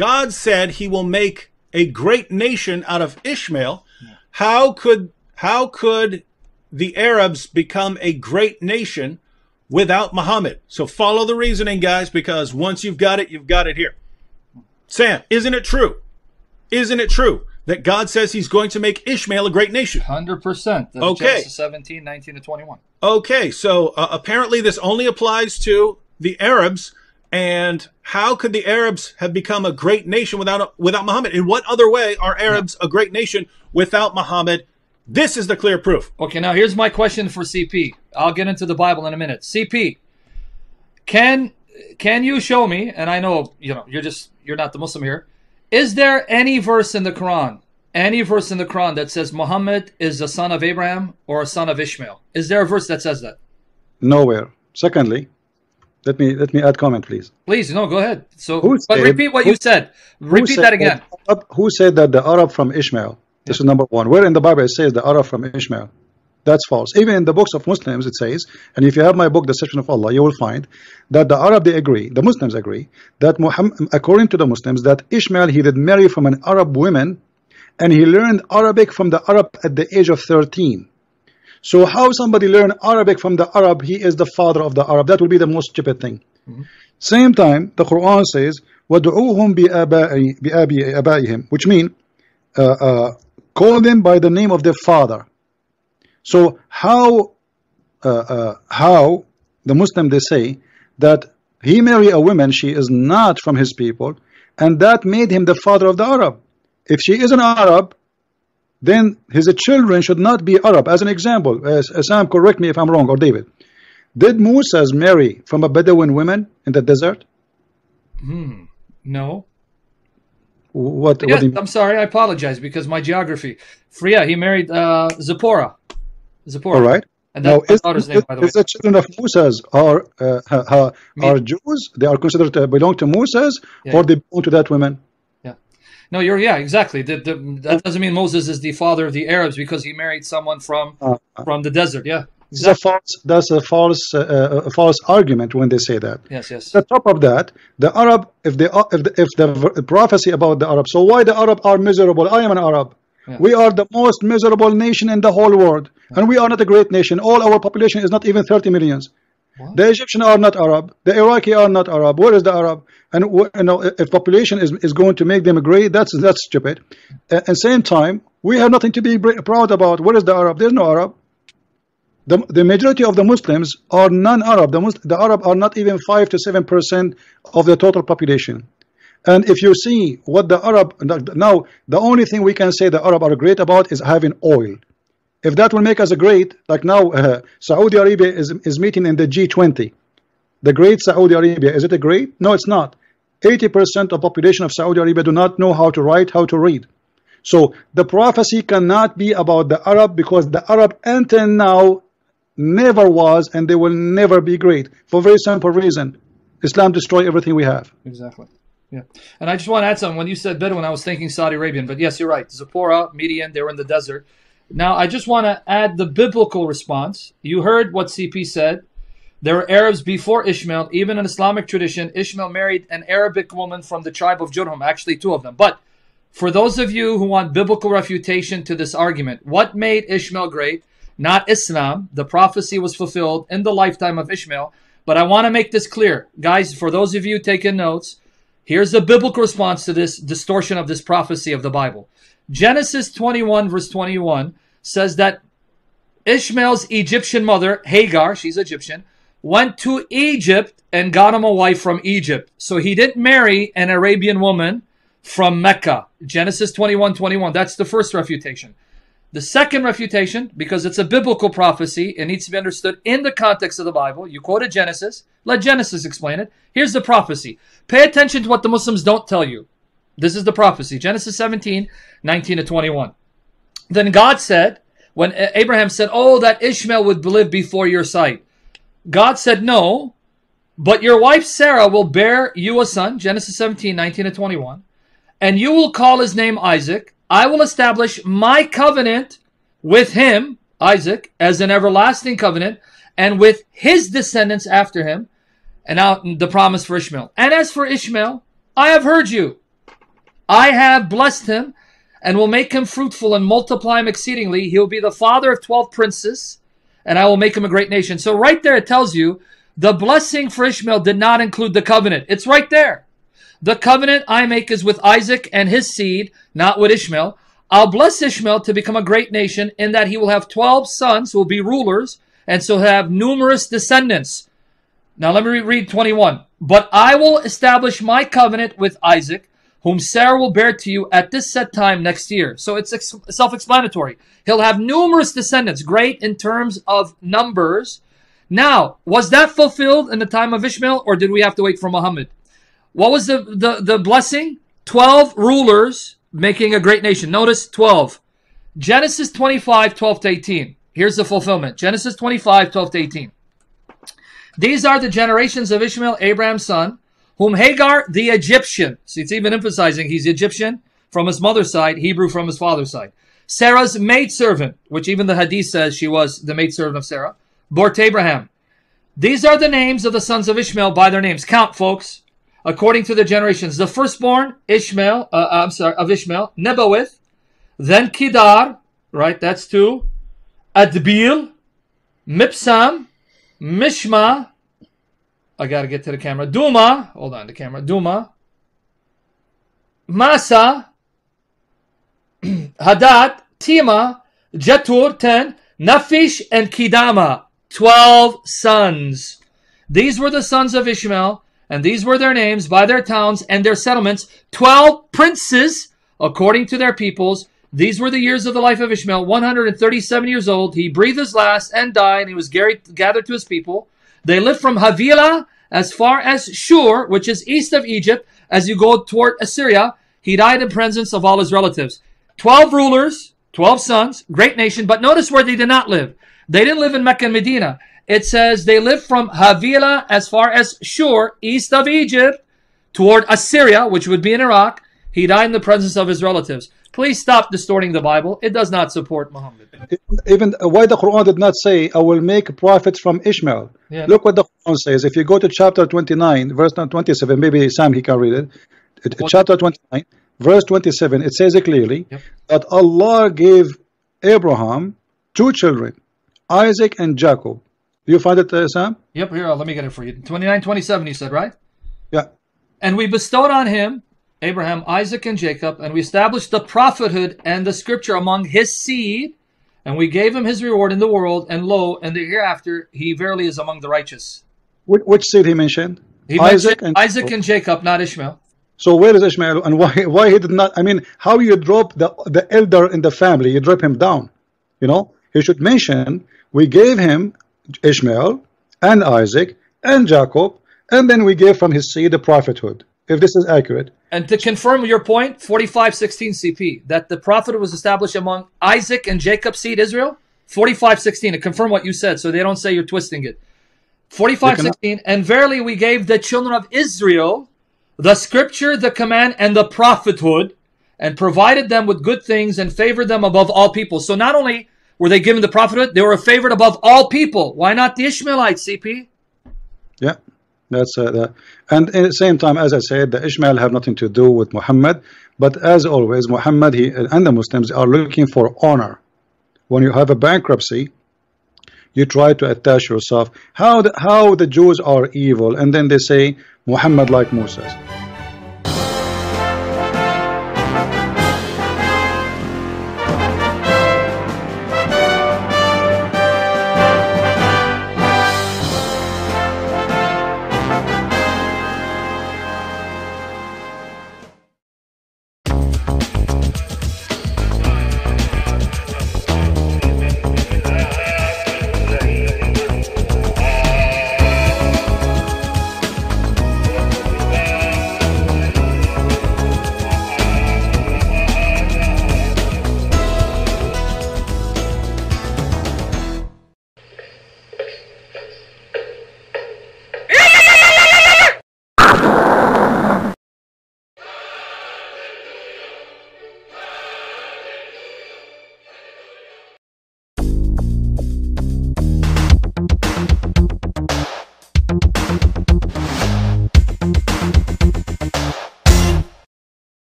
God said he will make a great nation out of Ishmael. How could the Arabs become a great nation without Muhammad? So follow the reasoning, guys, because once you've got it here. Sam, isn't it true? Isn't it true that God says he's going to make Ishmael a great nation? 100%. Okay. Genesis 17, 19 to 21. Okay, so apparently this only applies to the Arabs. And how could the Arabs have become a great nation without Muhammad? In what other way are Arabs a great nation without Muhammad? This is the clear proof. Okay, now here's my question for CP. I'll get into the Bible in a minute. CP, can you show me, and I know, you're not the Muslim here, is there any verse in the Quran, that says Muhammad is a son of Abraham or a son of Ishmael? Is there a verse that says that? Nowhere. Secondly, let me add comment, please. Please, no, go ahead. So, repeat what you said. Repeat that again. Who said that the Arab from Ishmael? This is number one. Where in the Bible it says the Arab from Ishmael? That's false. Even in the books of Muslims it says, and if you have my book, The Section of Allah, you will find that the Arab, the Muslims agree, that Muhammad, according to the Muslims, that Ishmael, he did marry from an Arab woman, and he learned Arabic from the Arab at the age of 13. So how somebody learn Arabic from the Arab, he is the father of the Arab? That would be the most stupid thing. Same time, the Quran says, وَدْعُوهُمْ بِآبَائِهِمْ, which mean call them by the name of their father. So how the Muslim, they say that he married a woman, she is not from his people, and that made him the father of the Arab. If she is an Arab, then his children should not be Arab. As an example, Sam, correct me if I'm wrong, or David, did Moses marry from a Bedouin woman in the desert? No. What? Yeah, I'm sorry, I apologize because my geography. Yeah, he married Zipporah. All right. And that's my daughter's name, by the way. The children of Moses are Jews? They are considered to belong to Moses, or they belong to that woman? No, exactly. That doesn't mean Moses is the father of the Arabs because he married someone from the desert. Yeah, exactly. That's a false argument when they say that. Yes. On top of that, the Arab, if the prophecy about the Arab, so why the Arab are miserable? I am an Arab. Yeah. We are the most miserable nation in the whole world, and we are not a great nation. All our population is not even 30 millions. What? The Egyptians are not Arab. The Iraqi are not Arab. Where is the Arab? And if population is going to make them great, that's stupid. At the same time, we have nothing to be proud about. Where is the Arab? There's no Arab. The majority of the Muslims are non-Arab. The Arab are not even 5 to 7% of the total population. And if you see what the Arab now, the only thing we can say the Arab are great about is having oil. If that will make us a great, like now, Saudi Arabia is meeting in the G20. The great Saudi Arabia, is it a great? No, it's not. 80% of population of Saudi Arabia do not know how to write, how to read. So the prophecy cannot be about the Arab, because the Arab until now never was, and they will never be great for a very simple reason. Islam destroy everything we have. Exactly. Yeah. And I just want to add something. When you said Bedouin, I was thinking Saudi Arabian, but yes, you're right. Zipporah, Median, they were in the desert. Now, I just want to add the biblical response. You heard what CP said. There were Arabs before Ishmael. Even in Islamic tradition, Ishmael married an Arabic woman from the tribe of Jurhum, actually 2 of them. But for those of you who want biblical refutation to this argument, what made Ishmael great? Not Islam. The prophecy was fulfilled in the lifetime of Ishmael. But I want to make this clear. Guys, for those of you taking notes, here's the biblical response to this distortion of this prophecy of the Bible. Genesis 21 verse 21 says that Ishmael's Egyptian mother, Hagar, she's Egyptian, went to Egypt and got him a wife from Egypt. So he didn't marry an Arabian woman from Mecca. Genesis 21:21. That's the first refutation. The second refutation, because it's a biblical prophecy, it needs to be understood in the context of the Bible. You quoted Genesis. Let Genesis explain it. Here's the prophecy. Pay attention to what the Muslims don't tell you. This is the prophecy. Genesis 17, 19 to 21. Then God said, when Abraham said, oh, that Ishmael would live before your sight. God said, no, but your wife Sarah will bear you a son, Genesis 17, 19 to 21, and you will call his name Isaac. I will establish my covenant with him, Isaac, as an everlasting covenant, and with his descendants after him. And now the promise for Ishmael. And as for Ishmael, I have heard you. I have blessed him and will make him fruitful and multiply him exceedingly. He will be the father of 12 princes, and I will make him a great nation. So right there it tells you the blessing for Ishmael did not include the covenant. It's right there. The covenant I make is with Isaac and his seed, not with Ishmael. I'll bless Ishmael to become a great nation in that he will have 12 sons who will be rulers and so have numerous descendants. Now let me read 21. But I will establish my covenant with Isaac, whom Sarah will bear to you at this set time next year. So it's self-explanatory. He'll have numerous descendants, great in terms of numbers. Now, was that fulfilled in the time of Ishmael, or did we have to wait for Muhammad? What was the blessing? 12 rulers making a great nation. Notice 12. Genesis 25, 12 to 18. Here's the fulfillment. Genesis 25, 12 to 18. These are the generations of Ishmael, Abraham's son, whom Hagar the Egyptian, see, it's even emphasizing he's Egyptian from his mother's side, Hebrew from his father's side. Sarah's maidservant, which even the hadith says she was the maidservant of Sarah, bore to Abraham. These are the names of the sons of Ishmael by their names. Count, folks, according to their generations. The firstborn, of Ishmael, Nebawith, then Kedar, right, that's 2, Adbil, Mipsam, Mishma, I got to get to the camera. Duma, hold on, the camera. Duma, Masa, Hadad, Tima, Jatur, 10, Nafish, and Kidama, 12 sons. These were the sons of Ishmael, and these were their names by their towns and their settlements. 12 princes, according to their peoples. These were the years of the life of Ishmael, 137 years old. He breathed his last and died, and he was gathered to his people. They lived from Havilah as far as Shur, which is east of Egypt, as you go toward Assyria. He died in presence of all his relatives. 12 rulers, 12 sons, great nation. But notice where they did not live. They didn't live in Mecca and Medina. It says they lived from Havilah as far as Shur, east of Egypt, toward Assyria, which would be in Iraq. He died in the presence of his relatives. Please stop distorting the Bible. It does not support Muhammad. Even why the Quran did not say, I will make prophets from Ishmael. Yeah. Look what the Quran says. If you go to chapter 29, verse 27, maybe Sam, he can read it. Chapter 29, verse 27, it says it clearly that Allah gave Abraham 2 children, Isaac and Jacob. Do you find it, Sam? Yep, here, let me get it for you. 29, 27, you said, right? Yeah. And we bestowed on him Abraham, Isaac, and Jacob, and we established the prophethood and the scripture among his seed, and we gave him his reward in the world, and lo, and the hereafter, he verily is among the righteous. Which seed he mentioned? Isaac and Jacob, not Ishmael. So where is Ishmael, and why he did not? I mean, how you drop the elder in the family? You drop him down. You know, he should mention we gave him Ishmael and Isaac and Jacob, and then we gave from his seed the prophethood. If this is accurate. And to confirm your point, 45:16 CP, that the prophet was established among Isaac and Jacob's seed Israel, 45:16, to confirm what you said, so they don't say you're twisting it. 45:16, and verily we gave the children of Israel the scripture, the command, and the prophethood, and provided them with good things and favored them above all people. So not only were they given the prophethood, they were favored above all people. Why not the Ishmaelites, CP? Yeah. That's and at the same time, as I said, the Ishmael have nothing to do with Muhammad. But as always, Muhammad and the Muslims are looking for honor. When you have a bankruptcy, you try to attach yourself. How the Jews are evil, and then they say Muhammad like Moses.